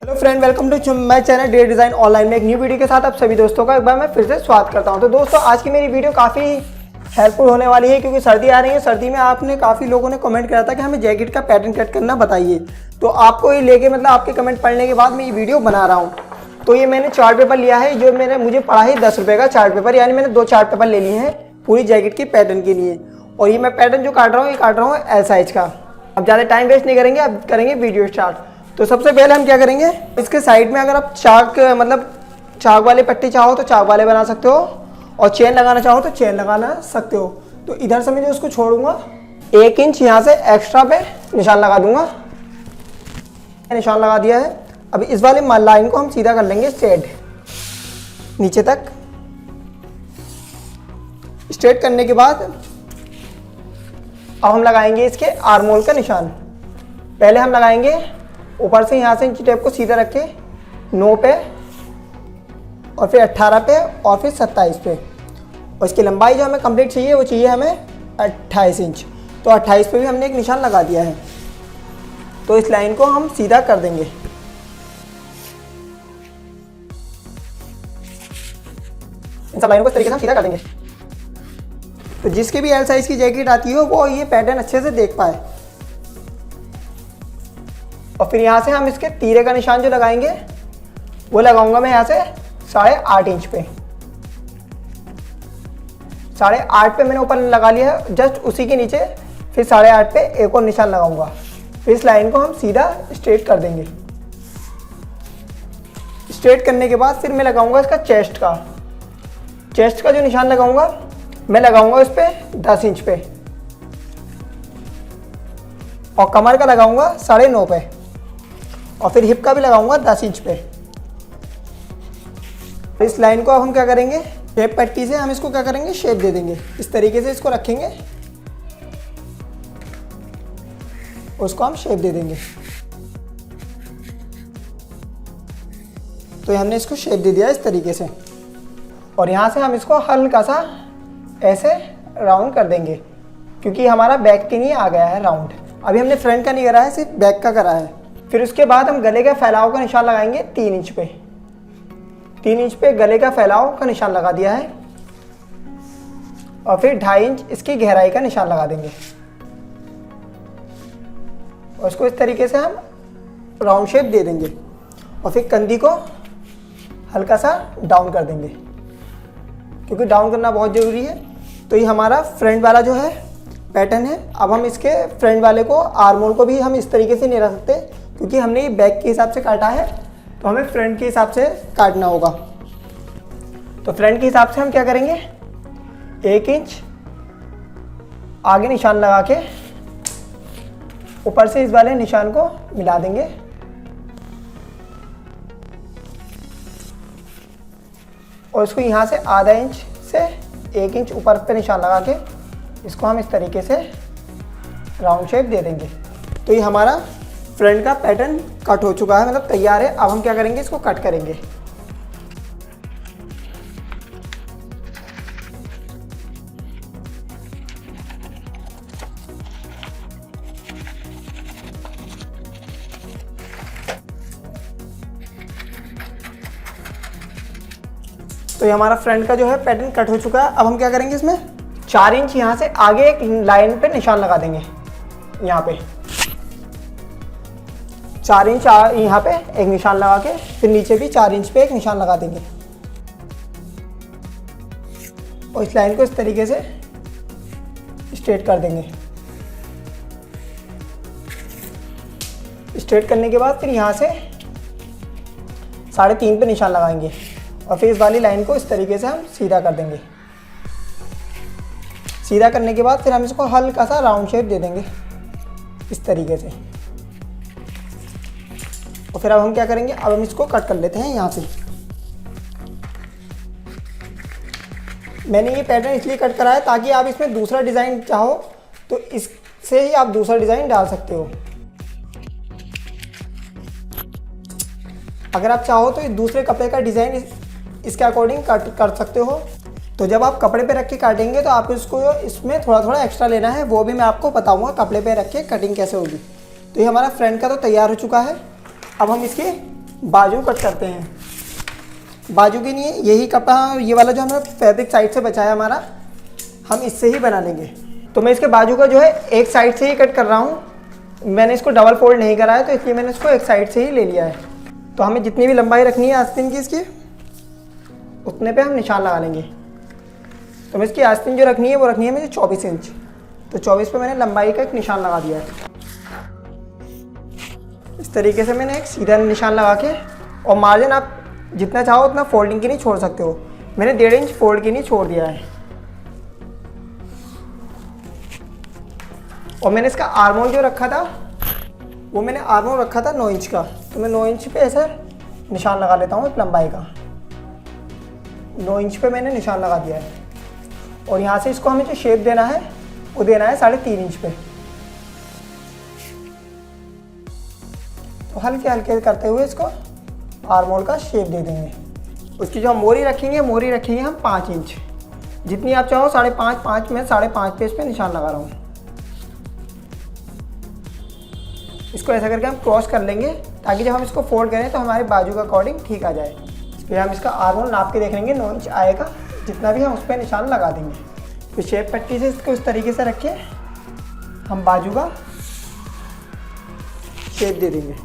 Hello friend, welcome to my channel day design online में एक new video के साथ आप सभी दोस्तों का एक बार मैं फिर से स्वागत करता हूं। तो दोस्तों, आज की मेरी वीडियो काफ़ी हेल्पफुल होने वाली है क्योंकि सर्दी आ रही है। सर्दी में आपने काफ़ी लोगों ने कमेंट किया था कि हमें जैकेट का पैटर्न कट करना बताइए। तो आपको ये लेके मतलब आपके कमेंट पढ़ने के बाद मैं ये वीडियो बना रहा हूँ। तो ये मैंने चार्ट पेपर लिया है जो मुझे पड़ा है 10 रुपये का चार्ट पेपर, यानी मैंने 2 चार्ट पेपर ले लिए हैं पूरी जैकेट के पैटर्न के लिए। और ये मैं पैटर्न जो काट रहा हूँ ये काट रहा हूँ एल साइज का। अब ज़्यादा टाइम वेस्ट नहीं करेंगे, अब करेंगे वीडियो स्टार्ट। तो सबसे पहले हम क्या करेंगे, इसके साइड में अगर आप चाक वाले पट्टी चाहो तो चाक वाले बना सकते हो और चेन लगाना चाहो तो चेन लगाना सकते हो। तो इधर से मैं जो उसको छोड़ूंगा 1 इंच यहाँ से एक्स्ट्रा पे निशान लगा दूंगा। निशान लगा दिया है। अब इस वाले लाइन को हम सीधा कर लेंगे स्ट्रेट नीचे तक। स्ट्रेट करने के बाद अब हम लगाएंगे इसके आर्म होल का निशान। पहले हम लगाएंगे ऊपर से यहाँ से इंची टेप को सीधा रख के 9 पे और फिर 18 पे और फिर 27 पे। और इसकी लंबाई जो हमें कंप्लीट चाहिए वो चाहिए हमें 28 इंच। तो 28 पे भी हमने एक निशान लगा दिया है। तो इस लाइन को हम सीधा कर देंगे। इन सब लाइनों को इस तरीके से हम सीधा कर देंगे तो जिसके भी एल साइज की जैकेट आती हो वो ये पैटर्न अच्छे से देख पाए। और फिर यहाँ से हम इसके तीरे का निशान जो लगाएंगे वो लगाऊंगा मैं यहाँ से 8.5 इंच पे। 8.5 पे मैंने ऊपर लगा लिया है, जस्ट उसी के नीचे फिर 8.5 पे एक और निशान लगाऊंगा। फिर इस लाइन को हम सीधा स्ट्रेट कर देंगे। स्ट्रेट करने के बाद फिर मैं लगाऊंगा इसका चेस्ट का जो निशान लगाऊंगा मैं लगाऊंगा इस पे 10 इंच पे और कमर का लगाऊंगा 9.5 पे और फिर हिप का भी लगाऊंगा 10 इंच पे। इस लाइन को अब हम क्या करेंगे, शेप पट्टी से हम इसको क्या करेंगे, शेप दे देंगे। इस तरीके से इसको रखेंगे, उसको हम शेप दे देंगे। तो हमने इसको शेप दे दिया इस तरीके से। और यहाँ से हम इसको हल्का सा ऐसे राउंड कर देंगे क्योंकि हमारा बैक के लिए आ गया है राउंड। अभी हमने फ्रंट का नहीं करा है, सिर्फ बैक का करा है। फिर उसके बाद हम गले का फैलाव का निशान लगाएंगे 3 इंच पे। 3 इंच पे गले का फैलाव का निशान लगा दिया है और फिर 2.5 इंच इसकी गहराई का निशान लगा देंगे। और इसको इस तरीके से हम राउंड शेप दे देंगे और फिर कंधी को हल्का सा डाउन कर देंगे क्योंकि डाउन करना बहुत ज़रूरी है। तो ये हमारा फ्रंट वाला जो है पैटर्न है। अब हम इसके फ्रंट वाले को आर्म होल को भी हम इस तरीके से नहीं रख सकते क्योंकि हमने ये बैक के हिसाब से काटा है, तो हमें फ्रंट के हिसाब से काटना होगा। तो फ्रंट के हिसाब से हम क्या करेंगे, 1 इंच आगे निशान लगा के ऊपर से इस वाले निशान को मिला देंगे और इसको यहाँ से आधा इंच से 1 इंच ऊपर पे निशान लगा के इसको हम इस तरीके से राउंड शेप दे देंगे। तो ये हमारा फ्रंट का पैटर्न कट हो चुका है, मतलब तैयार है। अब हम क्या करेंगे, इसको कट करेंगे। तो ये हमारा फ्रंट का जो है पैटर्न कट हो चुका है। अब हम क्या करेंगे, इसमें 4 इंच यहाँ से आगे एक लाइन पे निशान लगा देंगे। यहाँ पे 4 इंच यहाँ पे एक निशान लगा के फिर नीचे भी 4 इंच पे एक निशान लगा देंगे और इस लाइन को इस तरीके से स्ट्रेट कर देंगे। स्ट्रेट करने के बाद फिर यहाँ से 3.5 पे निशान लगाएंगे और फिर इस वाली लाइन को इस तरीके से हम सीधा कर देंगे। सीधा करने के बाद फिर हम इसको हल्का सा राउंड शेप दे देंगे इस तरीके से। और फिर अब हम क्या करेंगे, अब हम इसको कट कर लेते हैं यहाँ से। मैंने ये पैटर्न इसलिए कट करा है ताकि आप इसमें दूसरा डिज़ाइन चाहो तो इससे ही आप दूसरा डिज़ाइन डाल सकते हो। अगर आप चाहो तो दूसरे कपड़े का डिज़ाइन इसके अकॉर्डिंग कट कर सकते हो। तो जब आप कपड़े पे रख के काटेंगे तो आप इसको इसमें थोड़ा थोड़ा एक्स्ट्रा लेना है, वो भी मैं आपको बताऊंगा कपड़े पे रख के कटिंग कैसे होगी। तो ये हमारा फ्रंट का तो तैयार हो चुका है। अब हम इसके बाजू कट करते हैं। बाजू के लिए यही कपड़ा, ये वाला जो हमने फैब्रिक साइड से बचाया हमारा, हम इससे ही बना लेंगे। तो मैं इसके बाजू का जो है एक साइड से ही कट कर रहा हूँ, मैंने इसको डबल फोल्ड नहीं करा है, तो इसलिए मैंने इसको एक साइड से ही ले लिया है। तो हमें जितनी भी लंबाई रखनी है आस्तीन की इसकी, उतने पे हम निशान लगा लेंगे। तो मैं इसकी आस्तीन जो रखनी है वो रखनी है मुझे 24 इंच। तो 24 पे मैंने लंबाई का एक निशान लगा दिया है। इस तरीके से मैंने एक सीधा निशान लगा के, और मार्जिन आप जितना चाहो उतना फोल्डिंग की नहीं छोड़ सकते हो, मैंने 1.5 इंच फोल्ड की नहीं छोड़ दिया है। और मैंने इसका आर्मोल जो रखा था, वो मैंने आर्मोल रखा था 9 इंच का, तो मैं 9 इंच पे ऐसा निशान लगा लेता हूँ एक लंबाई का। 9 इंच पे मैंने निशान लगा दिया है। और यहाँ से इसको हमें जो शेप देना है वो देना है 3.5 इंच पे। तो हल्के हल्के करते हुए इसको आर्मोल का शेप दे देंगे। उसकी जो हम मोरी रखेंगे हम 5 इंच, जितनी आप चाहो 5.5 में 5.5 पे इस पर निशान लगा रहा हूँ। इसको ऐसा करके हम क्रॉस कर लेंगे, ताकि जब हम इसको फोल्ड करें तो हमारे बाजू का अकॉर्डिंग ठीक आ जाए। फिर हम इसका आर्मोल नाप के देख लेंगे, 9 इंच आएगा, जितना भी हम उस पर निशान लगा देंगे। फिर शेप पट्टी से इसको इस तरीके से रख के हम बाजू का शेप दे देंगे।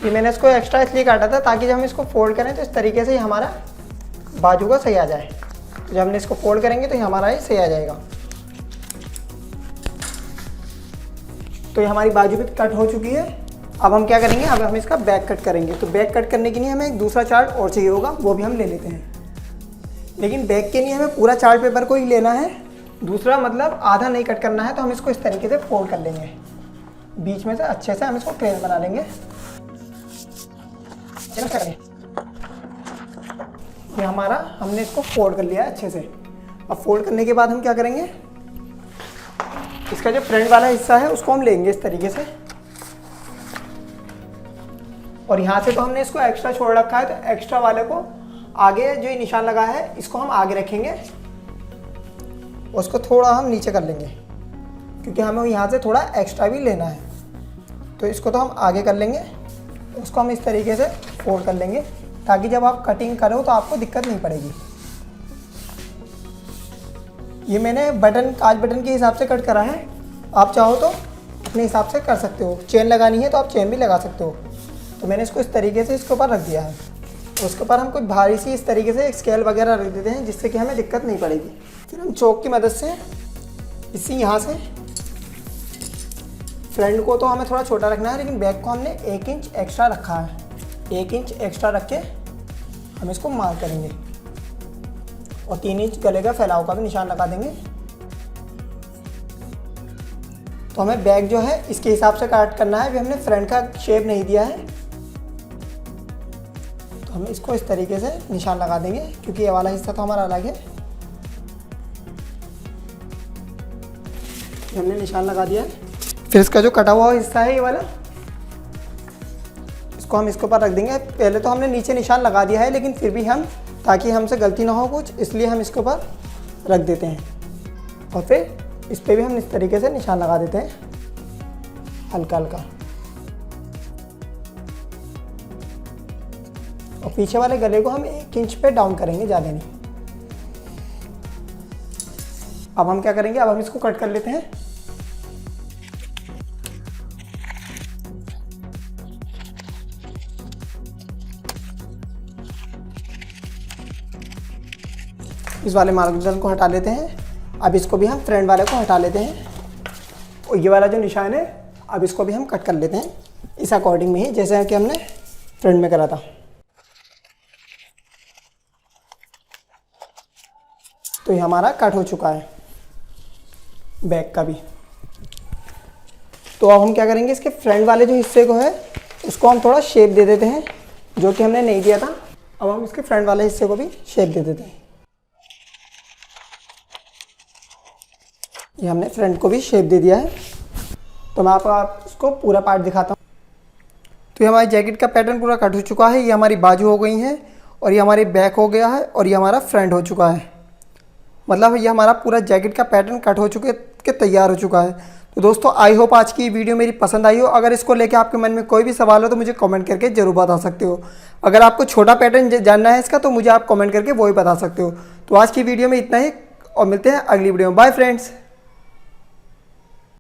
ये मैंने इसको एक्स्ट्रा इसलिए काटा था ताकि जब हम इसको फोल्ड करें तो इस तरीके से ही हमारा बाजू का सही आ जाए। तो जब हमने इसको फोल्ड करेंगे तो ये हमारा ही सही आ जाएगा। तो ये हमारी बाजू भी कट हो चुकी है। अब हम क्या करेंगे, अब हम इसका बैक कट करेंगे। तो बैक कट करने के लिए हमें एक दूसरा चार्ट और चाहिए होगा, वो भी हम ले लेते हैं। लेकिन बैक के लिए हमें पूरा चार्ट पेपर को ही लेना है, दूसरा मतलब आधा नहीं कट करना है। तो हम इसको इस तरीके से फोल्ड कर लेंगे, बीच में से अच्छे से हम इसको प्लेन बना लेंगे। ये हमारा हमने इसको फोल्ड कर लिया है अच्छे से। अब फोल्ड करने के बाद हम क्या करेंगे, इसका जो फ्रंट वाला हिस्सा है उसको हम लेंगे इस तरीके से। और यहाँ से तो हमने इसको एक्स्ट्रा छोड़ रखा है, तो एक्स्ट्रा वाले को आगे जो ये निशान लगा है इसको हम आगे रखेंगे, उसको थोड़ा हम नीचे कर लेंगे, क्योंकि हमें यहाँ से थोड़ा एक्स्ट्रा भी लेना है। तो इसको तो हम आगे कर लेंगे, उसको हम इस तरीके से फोल्ड कर लेंगे, ताकि जब आप कटिंग करो तो आपको दिक्कत नहीं पड़ेगी। ये मैंने बटन, काज बटन के हिसाब से कट करा है, आप चाहो तो अपने हिसाब से कर सकते हो। चेन लगानी है तो आप चेन भी लगा सकते हो। तो मैंने इसको इस तरीके से इसके ऊपर रख दिया है। उसके ऊपर हम कुछ भारी सी इस तरीके से एक स्केल वगैरह रख देते हैं, जिससे कि हमें दिक्कत नहीं पड़ेगी। फिर हम चौक की मदद से इसी यहाँ से फ्रंट को तो हमें थोड़ा छोटा रखना है, लेकिन बैक को हमने 1 इंच एक्स्ट्रा रखा है। 1 इंच एक्स्ट्रा रख के हम इसको मार्क करेंगे, और 3 इंच गले का फैलाव का भी निशान लगा देंगे। तो हमें बैक जो है इसके हिसाब से काट करना है, अभी हमने फ्रंट का शेप नहीं दिया है। तो हम इसको इस तरीके से निशान लगा देंगे, क्योंकि ये वाला हिस्सा तो हमारा अलग है। हमने निशान लगा दिया है। फिर इसका जो कटा हुआ हिस्सा है ये वाला, इसको हम इसके ऊपर रख देंगे। पहले तो हमने नीचे निशान लगा दिया है, लेकिन फिर भी हम, ताकि हमसे गलती ना हो कुछ, इसलिए हम इसके ऊपर रख देते हैं। और फिर इस पर भी हम इस तरीके से निशान लगा देते हैं हल्का हल्का। और पीछे वाले गले को हम 1 इंच पे डाउन करेंगे, ज़्यादा नहीं। अब हम क्या करेंगे, अब हम इसको कट कर लेते हैं। इस वाले मार्जिन को हटा लेते हैं। अब इसको भी हम फ्रंट वाले को हटा लेते हैं, और ये वाला जो निशान है अब इसको भी हम कट कर लेते हैं इस अकॉर्डिंग में ही, जैसे कि हमने फ्रंट में करा था। तो ये हमारा कट हो चुका है बैक का भी। तो अब हम क्या करेंगे, इसके फ्रंट वाले जो हिस्से को है उसको हम थोड़ा शेप दे देते हैं, जो कि हमने नहीं दिया था। अब हम इसके फ्रंट वाले हिस्से को भी शेप दे देते हैं। ये हमने फ्रंट को भी शेप दे दिया है। तो मैं आपको इसको पूरा पार्ट दिखाता हूँ। तो ये हमारी जैकेट का पैटर्न पूरा कट हो चुका है। ये हमारी बाजू हो गई है, और ये हमारी बैक हो गया है, और ये हमारा फ्रंट हो चुका है। मतलब ये हमारा पूरा जैकेट का पैटर्न कट हो चुके के तैयार हो चुका है। तो दोस्तों आई होप आज की वीडियो मेरी पसंद आई हो। अगर इसको लेके आपके मन में कोई भी सवाल हो तो मुझे कमेंट करके जरूर बता सकते हो। अगर आपको छोटा पैटर्न जानना है इसका तो मुझे आप कमेंट करके वो ही बता सकते हो। तो आज की वीडियो में इतना ही और मिलते हैं अगली वीडियो में। Bye friends.